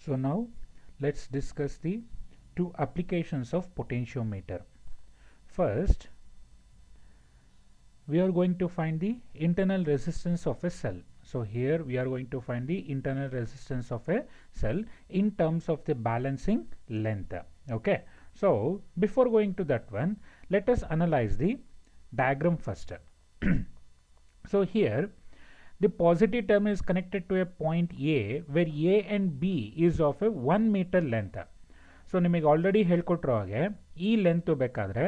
So now let's discuss the two applications of potentiometer. First, we are going to find the internal resistance of a cell. So here we are going to find the internal resistance of a cell in terms of the balancing length. Okay. So before going to that one, let us analyze the diagram first. So here the positive term is connected to a point A where A and B is of a 1 meter length. So ನಿಮಗೆ already ಹೇಳ್ಕೊಟ್ರೋ ಹಾಗೆ ಈ length ಬೇಕಾದರೆ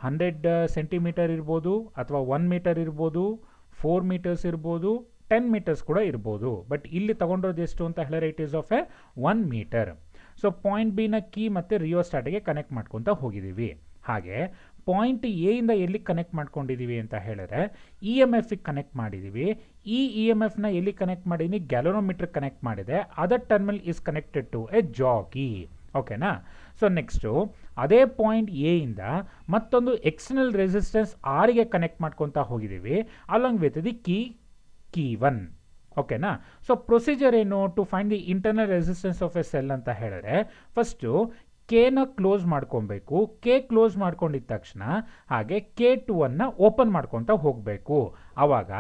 100 centimetre ಇರ್ಬೋದು ಅಥವಾ 1 metre ಇರ್ಬೋದು, 4 metres ಇರ್ಬೋದು, 10 metres ಕೂಡ ಇರ್ಬೋದು. ಬಟ್ ಇಲ್ಲಿ ತಗೊಂಡಿರೋದು ಎಷ್ಟು ಅಂತ ಹೇಳಿದ್ರೆ it is of a 1 meter. So point ಬಿನ ಕೀ ಮತ್ತು ರಿಯೋಸ್ಟಾಟ್ಗೆ ಕನೆಕ್ಟ್ ಮಾಡ್ಕೊತಾ ಹೋಗಿದ್ದೀವಿ. ಹಾಗೆ ಪಾಯಿಂಟ್ ಎ ಇಂದ ಎಲ್ಲಿ ಕನೆಕ್ಟ್ ಮಾಡ್ಕೊಂಡಿದ್ದೀವಿ ಅಂತ ಹೇಳಿದ್ರೆ ಇ ಎಮ್ ಎಫ್ಗೆ ಕನೆಕ್ಟ್ ಮಾಡಿದ್ದೀವಿ. ಈ ಇ ಎಮ್ ಎಫ್ನ ಎಲ್ಲಿ ಕನೆಕ್ಟ್ ಮಾಡಿದ್ದೀನಿ? ಗ್ಯಾಲೋನೋಮೀಟರ್ ಕನೆಕ್ಟ್ ಮಾಡಿದೆ. Other terminal is connected to a jockey. ಓಕೆನಾ? ಸೊ ನೆಕ್ಸ್ಟು ಅದೇ ಪಾಯಿಂಟ್ ಎ ಇಂದ ಮತ್ತೊಂದು ಎಕ್ಸ್ಟರ್ನಲ್ ರೆಸಿಸ್ಟೆನ್ಸ್ ಆರ್ಗೆ ಕನೆಕ್ಟ್ ಮಾಡ್ಕೊತಾ ಹೋಗಿದ್ದೀವಿ ಅಲಾಂಗ್ ವಿತ್ ದಿ ಕೀ 1. ಓಕೆನಾ? ಸೊ ಪ್ರೊಸೀಜರ್ ಏನು to find the internal resistance of a cell ಅಂತ ಹೇಳಿದ್ರೆ ಫಸ್ಟು ಕೆನ ಕ್ಲೋಸ್ ಮಾಡ್ಕೊಬೇಕು. ಕೆ ಕ್ಲೋಸ್ ಮಾಡ್ಕೊಂಡಿದ್ದ ತಕ್ಷಣ ಹಾಗೆ K2 ಅನ್ನು ಓಪನ್ ಮಾಡ್ಕೊತಾ ಹೋಗಬೇಕು. ಆವಾಗ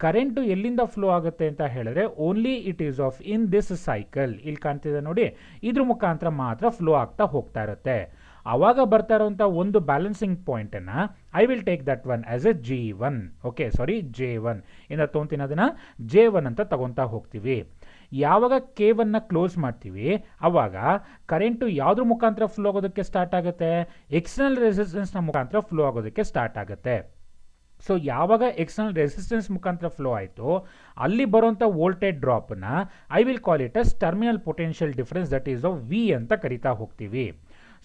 ಕರೆಂಟು ಎಲ್ಲಿಂದ ಫ್ಲೋ ಆಗುತ್ತೆ ಅಂತ ಹೇಳಿದ್ರೆ only it is of in this cycle. ಇಲ್ಲಿ ಕಾಣ್ತಿದೆ ನೋಡಿ, ಇದ್ರ ಮುಖಾಂತರ ಮಾತ್ರ ಫ್ಲೋ ಆಗ್ತಾ ಹೋಗ್ತಾ ಇರುತ್ತೆ. ಆವಾಗ ಬರ್ತಾ ಇರೋಂಥ ಒಂದು ಬ್ಯಾಲೆನ್ಸಿಂಗ್ ಪಾಯಿಂಟನ್ನು I will take that one as a G1. Okay, sorry J1 ಇಂದ ತೊಗೊಂತೀನಿ, ಅದನ್ನು J1 ಅಂತ ತಗೊತಾ ಹೋಗ್ತೀವಿ. ಯಾವಾಗ K1ನ ಕ್ಲೋಸ್ ಮಾಡ್ತೀವಿ ಆವಾಗ ಕರೆಂಟು ಯಾವುದ್ರ ಮುಖಾಂತರ ಫ್ಲೋ ಆಗೋದಕ್ಕೆ ಸ್ಟಾರ್ಟ್ ಆಗುತ್ತೆ? ಎಕ್ಸ್ಟರ್ನಲ್ ರೆಸಿಸ್ಟೆನ್ಸ್ನ ಮುಖಾಂತರ ಫ್ಲೋ ಆಗೋದಕ್ಕೆ ಸ್ಟಾರ್ಟ್ ಆಗುತ್ತೆ. ಸೊ ಯಾವಾಗ ಎಕ್ಸ್ಟರ್ನಲ್ ರೆಸಿಸ್ಟೆನ್ಸ್ ಮುಖಾಂತರ ಫ್ಲೋ ಆಯಿತು ಅಲ್ಲಿ ಬರುವಂಥ ವೋಲ್ಟೇಜ್ ಡ್ರಾಪ್ನ I will call it as terminal potential difference, that is of V ಅಂತ ಕರಿತಾ ಹೋಗ್ತೀವಿ.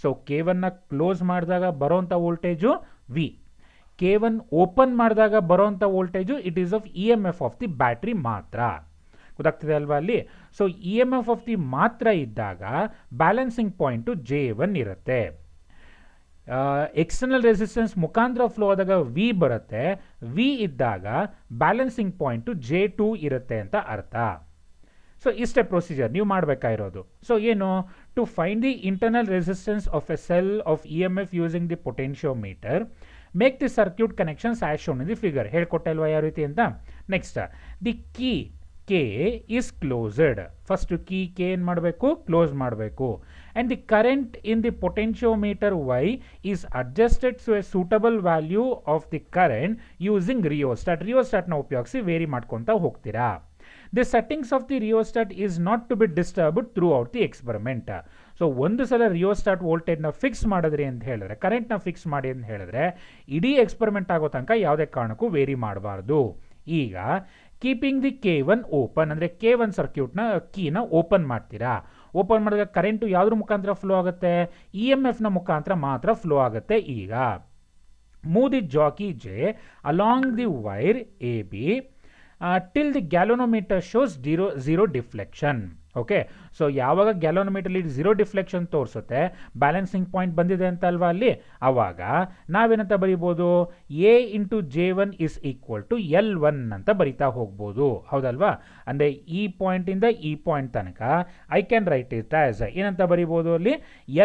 ಸೊ K1ನ ಕ್ಲೋಸ್ ಮಾಡಿದಾಗ ಬರೋವಂಥ ವೋಲ್ಟೇಜು ವಿ. K1 ಓಪನ್ ಮಾಡಿದಾಗ ಬರೋವಂಥ voltage it is of E M F of the battery ಮಾತ್ರ. ಗೊತ್ತಾಗ್ತಿದೆ ಅಲ್ವಾ ಅಲ್ಲಿ? So E M F of the ಮಾತ್ರ ಇದ್ದಾಗ ಬ್ಯಾಲೆನ್ಸಿಂಗ್ ಪಾಯಿಂಟು J1 ಇರುತ್ತೆ. ಎಕ್ಸ್ಟರ್ನಲ್ ರೆಸಿಸ್ಟೆನ್ಸ್ ಮುಖಾಂತರ ಫ್ಲೋ ಆದಾಗ ವಿ ಬರುತ್ತೆ. ವಿ ಇದ್ದಾಗ ಬ್ಯಾಲೆನ್ಸಿಂಗ್ ಪಾಯಿಂಟು J2 ಇರುತ್ತೆ ಅಂತ ಅರ್ಥ. ಸೊ ಇಷ್ಟೇ ಪ್ರೊಸೀಜರ್ ನೀವು ಮಾಡಬೇಕಾಗಿರೋದು. ಸೊ ಏನು? To find the internal resistance of a cell of E M F using the potentiometer, make the circuit connections as shown in the figure. ಹೇಳ್ಕೊಟ್ಟೆ ಅಲ್ವಾ ಯಾವ ರೀತಿ ಅಂತ? Next the key K is closed. First key K ಏನು ಮಾಡಬೇಕು? Close ಮಾಡಬೇಕು. And the current in the potentiometer Y is adjusted to a suitable value of the current using rheostat. ರಿಯೋಸ್ಟಾಟ್ನ ಉಪಯೋಗಿಸಿ ವೇರಿ ಮಾಡ್ಕೊತಾ ಹೋಗ್ತೀರಾ. The settings of the rheostat is not to be disturbed throughout the experiment. So ಒಂದು ಸಲ rheostat ವೋಲ್ಟೇಜ್ನ fix ಮಾಡಿದ್ರಿ ಅಂತ ಹೇಳಿದ್ರೆ, ಕರೆಂಟ್ನ ಫಿಕ್ಸ್ ಮಾಡಿ ಅಂತ ಹೇಳಿದ್ರೆ ಇಡೀ ಎಕ್ಸ್ಪೆರಿಮೆಂಟ್ ಆಗೋ ತನಕ ಯಾವುದೇ ಕಾರಣಕ್ಕೂ ವೇರಿ ಮಾಡಬಾರ್ದು. ಈಗ ಕೀಪಿಂಗ್ ದಿ K1 ಓಪನ್ ಅಂದರೆ K1 ಸರ್ಕ್ಯೂಟ್ನ ಕೀನ ಓಪನ್ ಮಾಡ್ತೀರಾ. ಓಪನ್ ಮಾಡಿದಾಗ ಕರೆಂಟು ಯಾವುದ್ರ ಮುಖಾಂತರ ಫ್ಲೋ ಆಗುತ್ತೆ? ಇ ಎಮ್ ಎಫ್ನ ಮುಖಾಂತರ ಮಾತ್ರ ಫ್ಲೋ ಆಗುತ್ತೆ. ಈಗ move the jockey J along the wire AB till the galvanometer shows zero deflection. Okay, so ಯಾವಾಗ ಗ್ಯಾಲೋನೋಮೀಟರ್ಲಿ ಝೀರೋ ಡಿಫ್ಲೆಕ್ಷನ್ ತೋರಿಸುತ್ತೆ ಬ್ಯಾಲೆನ್ಸಿಂಗ್ ಪಾಯಿಂಟ್ ಬಂದಿದೆ ಅಂತ ಅಲ್ವಾ ಅಲ್ಲಿ, ಆವಾಗ ನಾವೇನಂತ ಬರೀಬೋದು? A into J1 is equal to L1 ಅಂತ ಬರಿತಾ ಹೋಗ್ಬೋದು. ಹೌದಲ್ವಾ? ಅಂದರೆ ಈ ಪಾಯಿಂಟಿಂದ ಈ ಪಾಯಿಂಟ್ ತನಕ I can write it as ಏನಂತ ಬರಿಬೋದು ಅಲ್ಲಿ?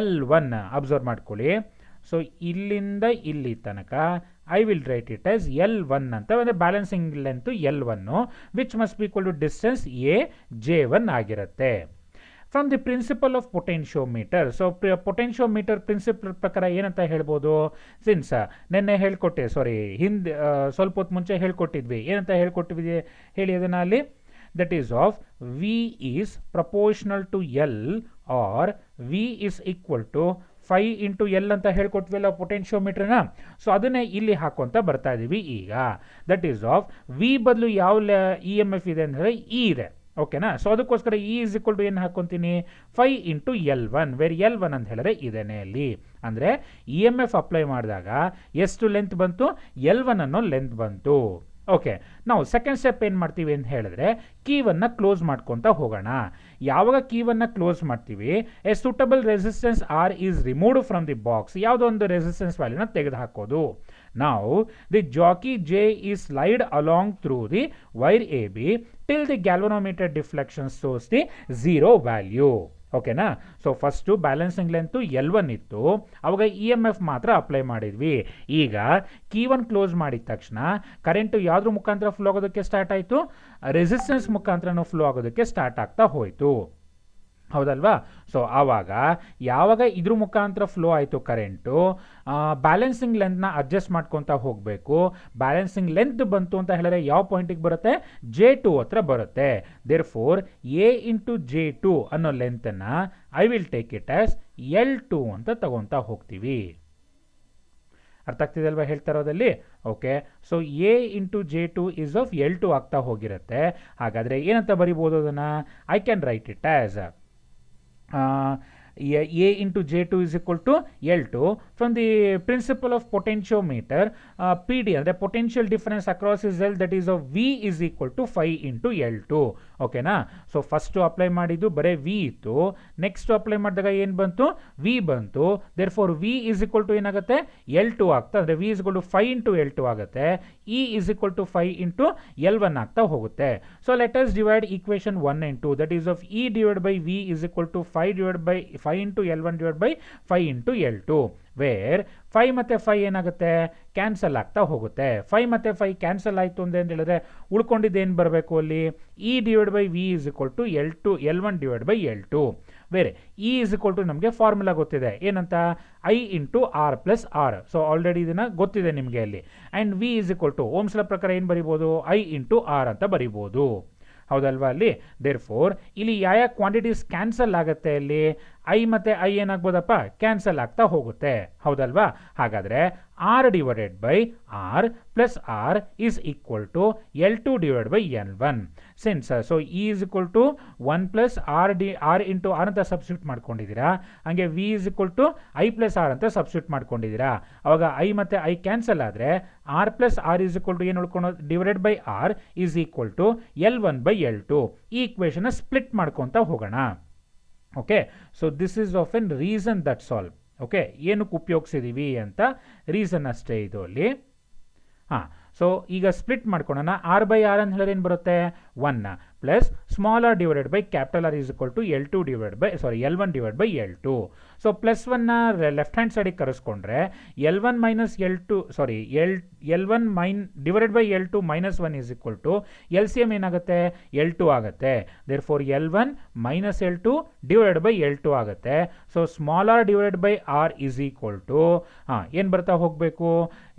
L1. ಅಬ್ಸರ್ವ್ ಮಾಡ್ಕೊಳ್ಳಿ. ಸೊ ಇಲ್ಲಿಂದ ಇಲ್ಲಿ ತನಕ I will write it as L1 ಅಂತ, ಅಂದರೆ balancing length L1 which must be equal to distance J1 ಆಗಿರುತ್ತೆ. From the principle of potentiometer, so potentiometer principle ಪ್ರಕಾರ ಏನಂತ ಹೇಳ್ಬೋದು? ಸಿನ್ಸ್ ನೆನ್ನೆ ಹೇಳ್ಕೊಟ್ಟೆ, ಸಾರಿ ಹಿಂದೆ ಸ್ವಲ್ಪ ಹೊತ್ತು ಮುಂಚೆ ಹೇಳ್ಕೊಟ್ಟಿದ್ವಿ. ಏನಂತ ಹೇಳ್ಕೊಟ್ಟಿದ್ವಿ ಹೇಳಿ ಅದನ್ನು ಅಲ್ಲಿ? That is of V is proportional to L or V is equal to 5 into L ಅಂತ ಹೇಳ್ಕೊಟ್ವಿಲ್ಲ ಪೊಟೆನ್ಷಿಯೋಮೀಟರ್ನ. ಸೊ ಅದನ್ನೇ ಇಲ್ಲಿ ಹಾಕೊಂತ ಬರ್ತಾ ಇದ್ದೀವಿ ಈಗ. ದಟ್ ಈಸ್ ಆಫ್ ವಿ ಬದಲು ಯಾವ ಇ ಎಮ್ ಎಫ್ ಇದೆ ಅಂದರೆ ಇ ಇದೆ. ಓಕೆನಾ? ಸೊ ಅದಕ್ಕೋಸ್ಕರ ಇ ಇಸ್ ಈಕ್ವಲ್ ಟು ಏನು ಹಾಕೊತೀನಿ? 5 ಇಂಟು L1, ವೇರ್ L1 ಅಂತ ಹೇಳಿದ್ರೆ ಇದೇನೆ ಅಲ್ಲಿ. ಅಂದರೆ ಇ ಎಮ್ ಎಫ್ ಅಪ್ಲೈ ಮಾಡಿದಾಗ ಎಷ್ಟು ಲೆಂತ್ ಬಂತು? L1 ಅನ್ನೋ ಲೆಂತ್ ಬಂತು. ಓಕೆ, ನಾವು ಸೆಕೆಂಡ್ ಸ್ಟೆಪ್ ಏನು ಮಾಡ್ತೀವಿ ಅಂತ ಹೇಳಿದ್ರೆ ಕೀವನ್ನು ಕ್ಲೋಸ್ ಮಾಡ್ಕೊತಾ ಹೋಗೋಣ. ಯಾವಾಗ ಕೀವನ್ನು ಕ್ಲೋಸ್ ಮಾಡ್ತೀವಿ a suitable resistance R is removed from the box. ಯಾವುದೋ ಒಂದು ರೆಸಿಸ್ಟೆನ್ಸ್ ವ್ಯಾಲ್ಯೂನ ತೆಗೆದು ಹಾಕೋದು. ನಾವು the jockey J is slide along through the wire AB till the galvanometer deflection shows the zero value. ಓಕೆನಾ. So first balancing length L1 ಇತ್ತು, ಅವಾಗ EMF ಮಾತ್ರ ಅಪ್ಲೈ ಮಾಡಿದ್ವಿ. ಈಗ ಕೀ 1 ಕ್ಲೋಸ್ ಮಾಡಿದ ತಕ್ಷಣ ಕರೆಂಟು ಯಾವುದ್ರ ಮುಖಾಂತರ ಫ್ಲೋ ಆಗೋದಕ್ಕೆ ಸ್ಟಾರ್ಟ್ ಆಯಿತು, ರೆಸಿಸ್ಟೆನ್ಸ್ ಮುಖಾಂತರನೂ ಫ್ಲೋ ಆಗೋದಕ್ಕೆ ಸ್ಟಾರ್ಟ್ ಆಗ್ತಾ ಹೋಯಿತು, ಹೌದಲ್ವಾ. ಸೊ ಆವಾಗ ಯಾವಾಗ ಇದ್ರ ಮುಖಾಂತರ ಫ್ಲೋ ಆಯಿತು ಕರೆಂಟು, ಬ್ಯಾಲೆನ್ಸಿಂಗ್ ಲೆಂತ್ನ ಅಡ್ಜಸ್ಟ್ ಮಾಡ್ಕೊತಾ ಹೋಗಬೇಕು. ಬ್ಯಾಲೆನ್ಸಿಂಗ್ ಲೆಂತ್ ಬಂತು ಅಂತ ಹೇಳಿದ್ರೆ ಯಾವ ಪಾಯಿಂಟಿಗೆ ಬರುತ್ತೆ, J2 ಹತ್ರ ಬರುತ್ತೆ. There four A into J2 ಅನ್ನೋ ಲೆಂತನ್ನು I will take it as L2 ಅಂತ ತಗೊತಾ ಹೋಗ್ತೀವಿ. ಅರ್ಥ ಆಗ್ತಿದೆ ಅಲ್ವಾ ಹೇಳ್ತಾ ಇರೋದಲ್ಲಿ. Okay, so A into J2 is of L2 ಆಗ್ತಾ ಹೋಗಿರುತ್ತೆ. ಹಾಗಾದರೆ ಏನಂತ ಬರಿಬೋದು ಅದನ್ನು, I can write it as A into J2 is equal to L2 from the principle of potentiometer. PD ಅಂದರೆ potential difference across is L, that is of V is equal to 5 into L2. ಓಕೆನಾ. So first apply ಮಾಡಿದ್ದು ಬರೀ V ಇತ್ತು, next apply ಮಾಡಿದಾಗ ಏನು ಬಂತು, V ಬಂತು. Therefore V is equal to ಏನಾಗುತ್ತೆ, L2 ಆಗ್ತಾ, ಅಂದರೆ V is equal to 5 into L2 ಆಗುತ್ತೆ. E is equal to 5 into L1 ಆಗ್ತಾ ಹೋಗುತ್ತೆ. So let us divide equation 1 and 2, that is of E divided by V is equal to 5 divided by 5 into L1 divided by 5 into L2, wear 5 ಮತ್ತು 5 ಏನಾಗುತ್ತೆ, cancel ಆಗ್ತಾ ಹೋಗುತ್ತೆ. 5 ಮತ್ತು 5 cancel ಆಯಿತು ಅಂತ ಹೇಳಿದ್ರೆ ಉಳ್ಕೊಂಡಿದ್ದು ಏನು ಬರಬೇಕು ಅಲ್ಲಿ, E divide by V is equal to L1 divide by L2. ಬೇರೆ E ಇಸ್ ಈಕ್ವಲ್ ಟು ನಮಗೆ ಫಾರ್ಮುಲಾ ಗೊತ್ತಿದೆ, ಏನಂತ, I into R plus R. So already ಇದನ್ನು ಗೊತ್ತಿದೆ ನಿಮಗೆ ಅಲ್ಲಿ. And V is equal to Ohm's law ಪ್ರಕಾರ ಏನು ಬರಿಬೋದು, I ಇಂಟು R ಅಂತ ಬರಿಬೋದು, ಹೌದಲ್ವಾ ಅಲ್ಲಿ. ದೇರ್ ಫೋರ್ ಇಲ್ಲಿ ಯಾವ ಕ್ವಾಂಟಿಟೀಸ್ ಕ್ಯಾನ್ಸಲ್ ಆಗುತ್ತೆ ಅಲ್ಲಿ, ಐ ಮತ್ತು ಐ ಏನಾಗ್ಬೋದಪ್ಪ, ಕ್ಯಾನ್ಸಲ್ ಆಗ್ತಾ ಹೋಗುತ್ತೆ, ಹೌದಲ್ವಾ. ಹಾಗಾದರೆ R divided by R plus R is equal to L2 divide by L1. Since so E is equal to 1 plus R into R ಅಂತ ಸಬ್ಸ್ಟಿಟ್ಯೂಟ್ ಮಾಡ್ಕೊಂಡಿದ್ದೀರಾ, ಹಾಗೆ V is equal to I plus R ಅಂತ substitute ಮಾಡ್ಕೊಂಡಿದ್ದೀರಾ. ಅವಾಗ I ಮತ್ತು I cancel ಆದರೆ R plus R is equal to ಏನು ಉಳ್ಕೊಳೋದು, divided by R is equal to L1 by L2. ಈ ಇಕ್ವೇಷನ್ನ ಸ್ಪ್ಲಿಟ್ ಮಾಡ್ಕೊತಾ ಹೋಗೋಣ. Okay, so this is of N reason that's all. Okay, ಏನಕ್ಕೆ ಉಪಯೋಗಿಸಿದ್ದೀವಿ ಅಂತ ರೀಸನ್ ಅಷ್ಟೇ ಇದು ಅಲ್ಲಿ. ಹಾಂ, ಸೊ ಈಗ ಸ್ಪ್ಲಿಟ್ ಮಾಡ್ಕೊಳ್ಳೋಣ. R ಬೈ R ಅಂತ ಹೇಳಿದ್ರೆ ಏನು ಬರುತ್ತೆ, 1 plus small R divided by capital R is equal to L1 divide by L2. So plus 1ನ ಲೆಫ್ಟ್ ಹ್ಯಾಂಡ್ ಸೈಡಿಗೆ ಕರೆಸ್ಕೊಂಡ್ರೆ L1 minus L1 divided by L2 minus 1 is equal to LCM ಏನಾಗುತ್ತೆ, L2 ಆಗುತ್ತೆ. Therefore L1 minus L2 divided by L2 ಆಗುತ್ತೆ. So small R divided by R is equal to ಏನು ಬರ್ತಾ ಹೋಗಬೇಕು,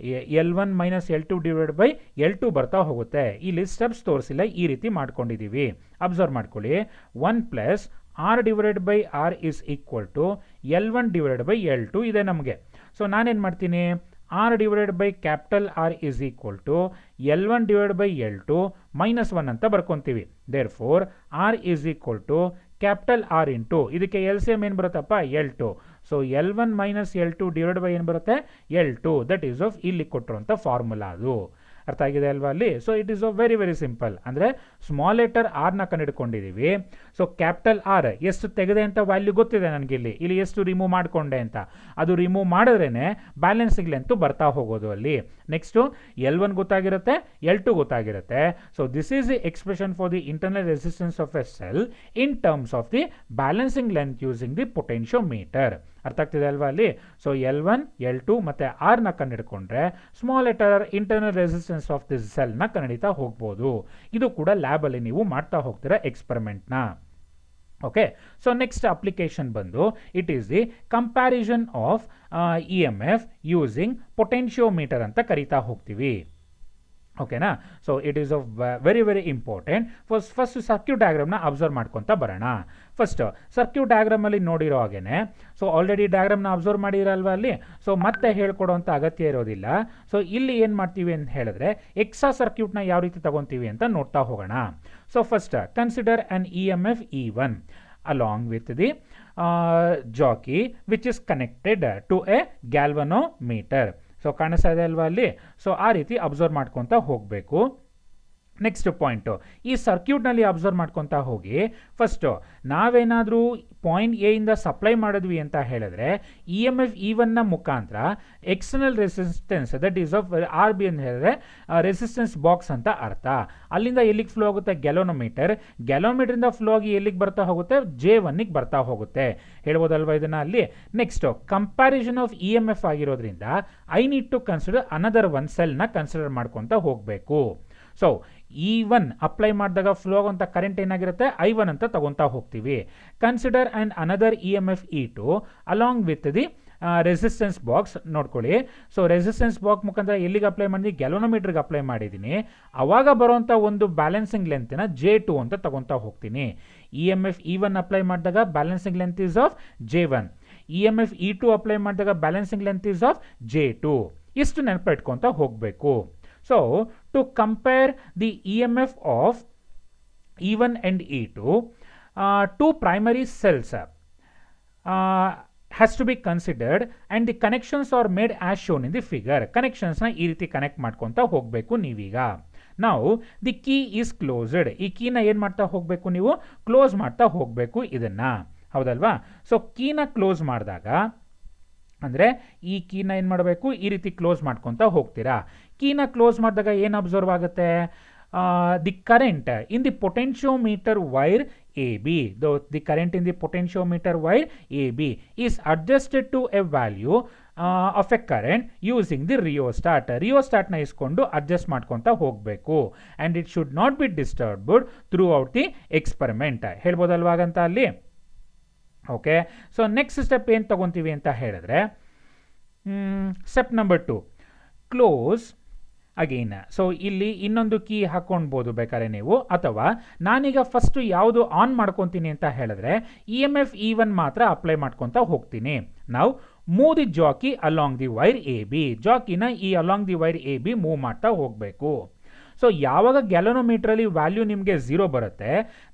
L1 minus L2 divided by L2 ಬರ್ತಾ ಹೋಗುತ್ತೆ. ಇಲ್ಲಿ steps ತೋರಿಸಿಲ್ಲ, ಈ ರೀತಿ ಮಾಡ್ಕೊಂಡಿದ್ದೀವಿ. ಅಬ್ಸರ್ವ್ ಮಾಡ್ಕೊಳ್ಳಿ, 1 plus R divided by R is equal to L1 divided by L2 ಇದೆ ನಮಗೆ. ಸೊ ನಾನೇನು ಮಾಡ್ತೀನಿ, R divided by capital R is equal to L1 divided by L2 minus 1 ಅಂತ ಬರ್ಕೊತೀವಿ. Therefore R is equal to capital R into ಇದಕ್ಕೆ LCM ಏನು ಬರುತ್ತಪ್ಪ, L2. So L1 minus L2 divide by ಏನು ಬರುತ್ತೆ, L2. That is of ಇಲ್ಲಿ ಕೊಟ್ಟಿರುವಂಥ formula ಅದು. ಅರ್ಥ ಆಗಿದೆ ಅಲ್ವಾ ಅಲ್ಲಿ. So it is very very simple. ಅಂದರೆ ಸ್ಮಾಲ್ ಲೆಟರ್ ಆರ್ನ ಕಂಡುಹಿಡ್ಕೊಂಡಿದ್ದೀವಿ. ಸೊ ಕ್ಯಾಪಿಟಲ್ ಆರ್ ಎಷ್ಟು ತೆಗೆದೆ ಅಂತ ವ್ಯಾಲ್ಯೂ ಗೊತ್ತಿದೆ ನನಗೆ, ಇಲ್ಲಿ ಎಷ್ಟು ರಿಮೂವ್ ಮಾಡಿಕೊಂಡೆ ಅಂತ. ಅದು ರಿಮೂವ್ ಮಾಡಿದ್ರೇ ಬ್ಯಾಲೆನ್ಸಿಂಗ್ ಲೆಂತು ಬರ್ತಾ ಹೋಗೋದು ಅಲ್ಲಿ. ನೆಕ್ಸ್ಟು L1 ಗೊತ್ತಾಗಿರುತ್ತೆ, L2 ಗೊತ್ತಾಗಿರುತ್ತೆ. So this is the expression for the internal resistance of a cell in terms of the balancing length using the potentiometer. ಅರ್ಥ ಆಗ್ತಿದೆ ಅಲ್ವಾ ಅಲ್ಲಿ. ಸೊ L1 L2 ಮತ್ತು ಆರ್ನ ಕಂಡುಹಿಡ್ಕೊಂಡ್ರೆ small letter internal resistance of this ಸೆಲ್ನ ಕಂಡುಹಿಡಿತಾ ಹೋಗ್ಬೋದು. ಇದು ಕೂಡ ಲ್ಯಾಬಲ್ಲಿ ನೀವು ಮಾಡ್ತಾ ಹೋಗ್ತೀರಾ ಎಕ್ಸ್ಪೆರಿಮೆಂಟ್ನ. ಓಕೆ, ಸೊ ನೆಕ್ಸ್ಟ್ ಅಪ್ಲಿಕೇಶನ್ ಬಂದು it is the comparison of EMF using potentiometer ಅಂತ ಕರಿತಾ ಹೋಗ್ತೀವಿ. ಓಕೆನಾ. So it is of very very important. First circuit ಡಯಾಗ್ರಾಮ್ನ ಅಬ್ಸರ್ವ್ ಮಾಡ್ಕೊತಾ ಬರೋಣ. ಫಸ್ಟ್ ಸರ್ಕ್ಯೂಟ್ ಡಯಾಗ್ರಾಮಲ್ಲಿ ನೋಡಿರೋ ಹಾಗೇನೆ, ಸೊ ಆಲ್ರೆಡಿ ಡಯಾಗ್ರಾಮ್ನ ಅಬ್ಸರ್ವ್ ಮಾಡಿರಲ್ವ ಅಲ್ಲಿ. ಸೊ ಮತ್ತೆ ಹೇಳ್ಕೊಡೋಂಥ ಅಗತ್ಯ ಇರೋದಿಲ್ಲ. ಸೊ ಇಲ್ಲಿ ಏನು ಮಾಡ್ತೀವಿ ಅಂತ ಹೇಳಿದ್ರೆ ಎಕ್ಸಾ ಸರ್ಕ್ಯೂಟ್ನ ಯಾವ ರೀತಿ ತಗೊತೀವಿ ಅಂತ ನೋಡ್ತಾ ಹೋಗೋಣ. So first consider an EMF E1 along with the jockey which is connected to a galvanometer. So ಕಾಣಿಸ್ತಾ ಇದೆ ಅಲ್ವಾ ಅಲ್ಲಿ. ಸೊ ಆ ರೀತಿ ಅಬ್ಸರ್ವ್ ಮಾಡ್ಕೊತಾ ಹೋಗಬೇಕು. ನೆಕ್ಸ್ಟ್ ಪಾಯಿಂಟು, ಈ ಸರ್ಕ್ಯೂಟ್ನಲ್ಲಿ ಅಬ್ಸರ್ವ್ ಮಾಡ್ಕೊತಾ ಹೋಗಿ. ಫಸ್ಟು ನಾವೇನಾದರೂ ಪಾಯಿಂಟ್ ಎ ಇಂದ ಸಪ್ಲೈ ಮಾಡಿದ್ವಿ ಅಂತ ಹೇಳಿದ್ರೆ ಇ ಎಮ್ ಎಫ್ ಇ1ನ ಮುಖಾಂತರ external resistance that is of R B ಅಂತ ಹೇಳಿದ್ರೆ ರೆಸಿಸ್ಟೆನ್ಸ್ ಬಾಕ್ಸ್ ಅಂತ ಅರ್ಥ. ಅಲ್ಲಿಂದ ಎಲ್ಲಿಗೆ ಫ್ಲೋ ಆಗುತ್ತೆ? ಗ್ಯಾಲೋಮೀಟರಿಂದ ಫ್ಲೋ ಆಗಿ ಎಲ್ಲಿಗೆ ಬರ್ತಾ ಹೋಗುತ್ತೆ? J1ಗೆ ಬರ್ತಾ ಹೋಗುತ್ತೆ. ಹೇಳ್ಬೋದಲ್ವಾ ಇದನ್ನು ಅಲ್ಲಿ? Next comparison of E M F ಆಗಿರೋದ್ರಿಂದ I need to consider another one ಸೆಲ್ನ ಕನ್ಸಿಡರ್ ಮಾಡ್ಕೊತಾ ಹೋಗಬೇಕು. ಸೊ E1 ಅಪ್ಲೈ ಮಾಡಿದಾಗ ಫ್ಲೋ ಆಗುವಂಥ ಕರೆಂಟ್ ಏನಾಗಿರುತ್ತೆ? I1 ಅಂತ ತಗೊತಾ ಹೋಗ್ತೀವಿ. Consider and another E M F E2 along with the resistance box. ನೋಡ್ಕೊಳ್ಳಿ, ಸೊ ರೆಸಿಸ್ಟೆನ್ಸ್ ಬಾಕ್ಸ್ ಮುಖಾಂತರ ಎಲ್ಲಿಗೆ ಅಪ್ಲೈ ಮಾಡಿದ್ದೀನಿ? ಗ್ಯಾಲೋನೋಮೀಟರ್ಗೆ ಅಪ್ಲೈ ಮಾಡಿದ್ದೀನಿ. ಆವಾಗ ಬರುವಂಥ ಒಂದು ಬ್ಯಾಲೆನ್ಸಿಂಗ್ ಲೆಂತ್ನ J2 ಅಂತ ತಗೊತಾ ಹೋಗ್ತೀನಿ. E M F E1 apply ಮಾಡಿದಾಗ balancing length is of J1. E M F E2 apply ಮಾಡಿದಾಗ balancing length is of J2. ಇಷ್ಟು ನೆನಪಿಟ್ಕೊತಾ ಹೋಗಬೇಕು. So, to compare the EMF of E1 and E2, two primary cells has to be considered and the connections are made as shown in the figure. Connections na ee ರೀತಿ connect ಮಾಡ್ಕೊತಾ ಹೋಗಬೇಕು ನೀವೀಗ. Now, the key is closed. ಈ ಕೀನ ಏನು ಮಾಡ್ತಾ ಹೋಗಬೇಕು? ನೀವು close ಮಾಡ್ತಾ ಹೋಗಬೇಕು ಇದನ್ನು, ಹೌದಲ್ವಾ? ಸೊ ಕೀನ ಕ್ಲೋಸ್ ಮಾಡಿದಾಗ ಅಂದರೆ ಈ ಕೀನ ಏನು ಮಾಡಬೇಕು? ಈ ರೀತಿ ಕ್ಲೋಸ್ ಮಾಡ್ಕೊತಾ ಹೋಗ್ತೀರಾ. ಕೀನ ಕ್ಲೋಸ್ ಮಾಡಿದಾಗ ಏನು ಅಬ್ಸರ್ವ್ ಆಗುತ್ತೆ? The current in the potentiometer wire A B, the current in the potentiometer wire A B is adjusted to a value of a current using the ರಿಯೋಸ್ಟಾಟ್ನ ಇಸ್ಕೊಂಡು ಅಡ್ಜಸ್ಟ್ ಮಾಡ್ಕೊತಾ ಹೋಗಬೇಕು. And it should not be disturbed throughout the experiment. ಹೇಳ್ಬೋದಲ್ವಾಗಂತ ಅಲ್ಲಿ? Okay, so next step ಏನು ತಗೊತೀವಿ ಅಂತ ಹೇಳಿದ್ರೆ step number 2, close again. So ಇಲ್ಲಿ ಇನ್ನೊಂದು ಕೀ ಹಾಕ್ಕೊಳ್ಬೋದು ಬೇಕಾದ್ರೆ ನೀವು, ಅಥವಾ ನಾನೀಗ ಫಸ್ಟು ಯಾವುದು ಆನ್ ಮಾಡ್ಕೊತೀನಿ ಅಂತ ಹೇಳಿದ್ರೆ ಇ ಎಮ್ ಎಫ್ E1 ಮಾತ್ರ ಅಪ್ಲೈ ಮಾಡ್ಕೊತಾ ಹೋಗ್ತೀನಿ. ನಾವು move the jockey along the wire A B, ಜಾಕಿನ ಈ along the wire A B move ಮಾಡ್ತಾ ಹೋಗಬೇಕು. ಸೊ ಯಾವಾಗ ಗ್ಯಾಲೋನೋಮೀಟ್ರಲ್ಲಿ ವ್ಯಾಲ್ಯೂ ನಿಮಗೆ 0 ಬರುತ್ತೆ,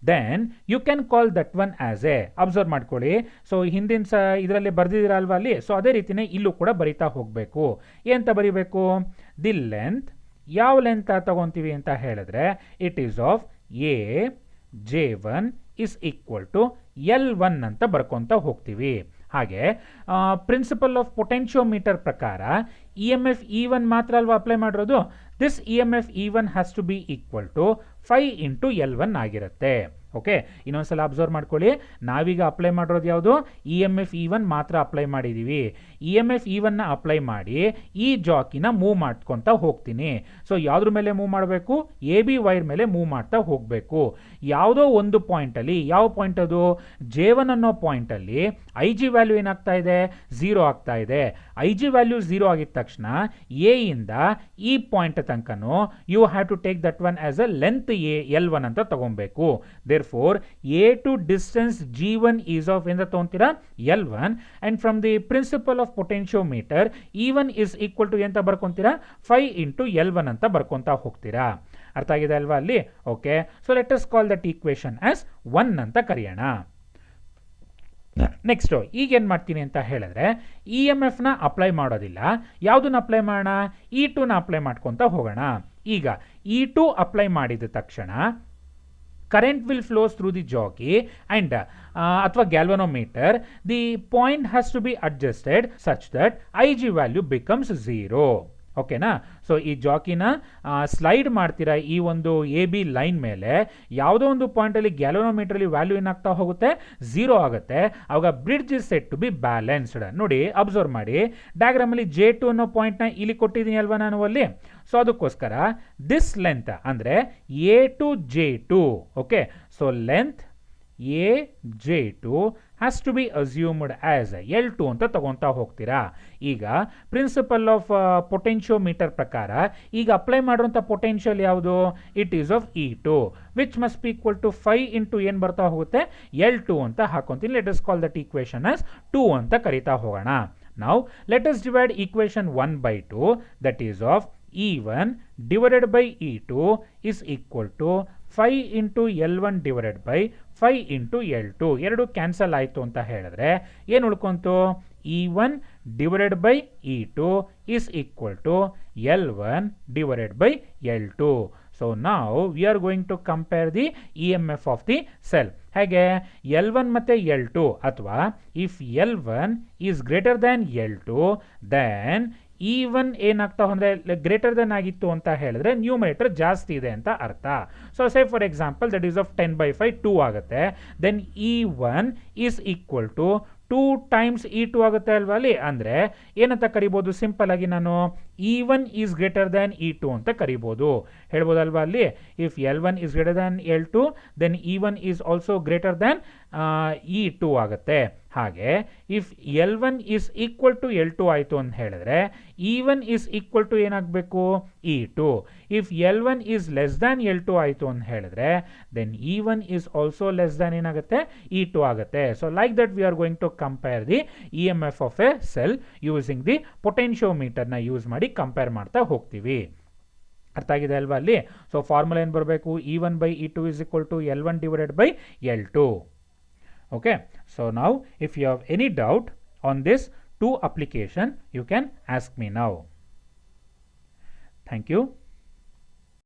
then you can call that one as A. Observe ಮಾಡ್ಕೊಳ್ಳಿ, ಸೊ ಹಿಂದಿನ ಇದರಲ್ಲಿ ಬರ್ದಿದ್ದೀರಲ್ವ ಅಲ್ಲಿ, ಸೊ ಅದೇ ರೀತಿಯೇ ಇಲ್ಲೂ ಕೂಡ ಬರಿತಾ ಹೋಗಬೇಕು. ಏನಂತ ಬರಿಬೇಕು? ದಿ ಲೆಂತ್, ಯಾವ ಲೆಂತ್ ತಗೊತೀವಿ ಅಂತ ಹೇಳಿದ್ರೆ it is of A J1 is equal to L1 ಅಂತ ಬರ್ಕೊತಾ ಹೋಗ್ತೀವಿ. ಹಾಗೆ ಪ್ರಿನ್ಸಿಪಲ್ ಆಫ್ ಪೊಟೆನ್ಷಿಯೋಮೀಟರ್ ಪ್ರಕಾರ ಇ ಎಮ್ ಎಫ್ E1 ಮಾತ್ರ ಅಲ್ವಾ ಅಪ್ಲೈ ಮಾಡಿರೋದು? This E M F E1 has to be equal to 5 × L1 ಆಗಿರುತ್ತೆ. ಓಕೆ, ಇನ್ನೊಂದ್ಸಲ ಅಬ್ಸರ್ವ್ ಮಾಡ್ಕೊಳ್ಳಿ, ನಾವೀಗ ಅಪ್ಲೈ ಮಾಡಿರೋದು ಯಾವುದು? ಇ ಎಮ್ ಎಫ್ E1 ಮಾತ್ರ ಅಪ್ಲೈ ಮಾಡಿದ್ದೀವಿ. ಇ ಎಮ್ ಎಫ್ E1ನ ಅಪ್ಲೈ ಮಾಡಿ ಈ ಜಾಕಿನ ಮೂವ್ ಮಾಡ್ಕೊತಾ ಹೋಗ್ತೀನಿ. ಸೊ ಯಾವುದ್ರ ಮೇಲೆ ಮೂವ್ ಮಾಡಬೇಕು? ಎ ಬಿ ವೈರ್ ಮೇಲೆ ಮೂವ್ ಮಾಡ್ತಾ ಹೋಗಬೇಕು. ಯಾವುದೋ ಒಂದು ಪಾಯಿಂಟಲ್ಲಿ, ಯಾವ ಪಾಯಿಂಟ್ ಅದು? J1 ಅನ್ನೋ ಪಾಯಿಂಟಲ್ಲಿ ಐ ಜಿ ವ್ಯಾಲ್ಯೂ ಏನಾಗ್ತಾ ಇದೆ? 0 ಆಗ್ತಾ ಇದೆ. ಐ ಜಿ ವ್ಯಾಲ್ಯೂ 0 ಆಗಿದ ತಕ್ಷಣ ಎ ಇಂದ ಈ ಪಾಯಿಂಟ್ ತನಕನೂ you have to take that one as a length L1 ಅಂತ ತಗೊಬೇಕು. Therefore, A2 distance G1 is of ಎಂದ ತಗೊಂತೀರಾ? L1. And from the principle of potentiometer, E1 is equal to ಎಂತ ಬರ್ಕೊಂತೀರಾ? 5 × L1 ಅಂತ ಬರ್ಕೊಂತಾ ಹೋಗ್ತೀರಾ. ಅರ್ಥ ಆಗಿದೆ ಅಲ್ವಾ ಅಲ್ಲಿ? Okay, so let us call that equation as 1 ಅಂತ ಕರೆಯೋಣ. ನೆಕ್ಸ್ಟು ಈಗ ಏನು ಮಾಡ್ತೀನಿ ಅಂತ ಹೇಳಿದ್ರೆ ಇ ಎಮ್ ಎಫ್ನ ಅಪ್ಲೈ ಮಾಡೋದಿಲ್ಲ. ಯಾವುದನ್ನ ಅಪ್ಲೈ ಮಾಡೋಣ? E2ನ ಅಪ್ಲೈ ಮಾಡ್ಕೊತಾ ಹೋಗೋಣ. ಈಗ E2 ಅಪ್ಲೈ ಮಾಡಿದ ತಕ್ಷಣ current will flows through the jockey and ಅಥವಾ galvanometer. The point has to be adjusted such that IG value becomes 0. ಓಕೆನಾ? ಸೊ ಈ ಜಾಕಿನ ಸ್ಲೈಡ್ ಮಾಡ್ತೀರಾ ಈ ಒಂದು ಎ ಬಿ ಲೈನ್ ಮೇಲೆ. ಯಾವುದೋ ಒಂದು ಪಾಯಿಂಟಲ್ಲಿ ಗ್ಯಾಲೋನೋಮೀಟ್ರಲ್ಲಿ ವ್ಯಾಲ್ಯೂ ಏನಾಗ್ತಾ ಹೋಗುತ್ತೆ? 0 ಆಗುತ್ತೆ. ಆವಾಗ bridge is set to be balanced. ನೋಡಿ, ಅಬ್ಸರ್ವ್ ಮಾಡಿ, ಡಯಾಗ್ರಾಮಲ್ಲಿ J2 ಅನ್ನೋ ಪಾಯಿಂಟ್ನ ಇಲ್ಲಿ ಕೊಟ್ಟಿದ್ದೀನಿ ಅಲ್ವಾ ನಾನು ಅಲ್ಲಿ? ಸೊ ಅದಕ್ಕೋಸ್ಕರ ದಿಸ್ ಲೆಂತ್ ಅಂದರೆ A to J2. Okay, so length A J2 has to be assumed as L2 ಅಂತ ತಗೊತಾ ಹೋಗ್ತೀರಾ. ಈಗ ಪ್ರಿನ್ಸಿಪಲ್ ಆಫ್ ಪೊಟೆನ್ಷಿಯೋಮೀಟರ್ ಪ್ರಕಾರ ಈಗ ಅಪ್ಲೈ ಮಾಡುವಂಥ ಪೊಟೆನ್ಷಿಯಲ್ ಯಾವುದು? It is of E2 which must be equal to 5 × ಏನು ಬರ್ತಾ ಹೋಗುತ್ತೆ? L2 ಅಂತ ಹಾಕೊಂತೀನಿ. Let us call that equation as 2 ಅಂತ ಕರಿತಾ ಹೋಗೋಣ. Now let us divide equation 1 by 2, that is of E1 divided by E2 is equal to 5 × L1 divided by 5 × L2. ಎರಡು cancel ಆಯಿತು ಅಂತ ಹೇಳಿದ್ರೆ ಏನು ಉಳ್ಕೊಂತು? E1 divided by E2 is equal to L1 divided by L2. So ನಾವು we are going to compare the E M F of the cell. ಹೇಗೆ L1 ಮತ್ತು L2 ಅಥವಾ if L1 is greater than L2 then E1 ಏನಾಗ್ತಾ ಅಂದರೆ greater than ಆಗಿತ್ತು ಅಂತ ಹೇಳಿದ್ರೆ numerator ಜಾಸ್ತಿ ಇದೆ ಅಂತ ಅರ್ಥ. So say for example that is of 10/5 2 ಆಗುತ್ತೆ. Then E1 is equal to 2 times E2 ಆಗುತ್ತೆ ಅಲ್ವಾ ಅಲ್ಲಿ. ಅಂದರೆ ಏನಂತ ಕರಿಬೋದು, ಸಿಂಪಲ್ ಆಗಿ ನಾನು E1 is greater than E2 ಅಂತ ಕರಿಬೋದು, ಹೇಳ್ಬೋದಲ್ವಾ ಅಲ್ಲಿ. If L1 is greater than L2 then E1 is also greater than E2 ಆಗುತ್ತೆ. ಹಾಗೆ if L1 is equal to L2 ಆಯಿತು ಅಂತ ಹೇಳಿದ್ರೆ E1 ಈಸ್ ಈಕ್ವಲ್ ಟು ಏನಾಗಬೇಕು, E2. If L1 is less than L2 ಆಯಿತು ಅಂತ ಹೇಳಿದ್ರೆ then E1 is also less than ಏನಾಗುತ್ತೆ, E2 ಆಗುತ್ತೆ. So like that we are going to compare the E M F of a cell using the ಪೊಟೆನ್ಷಿಯೋಮೀಟರ್ನ use ಮಾಡಿ compare ಮಾಡ್ತಾ ಹೋಗ್ತೀವಿ. ಅರ್ಥ ಆಗಿದೆ ಅಲ್ವಾ ಅಲ್ಲಿ. ಸೊ ಫಾರ್ಮುಲಾ ಏನು ಬರಬೇಕು, E1/E2 is equal to L1 divided by L2. Okay, so now if you have any doubt on this 2 application, you can ask me now. Thank you.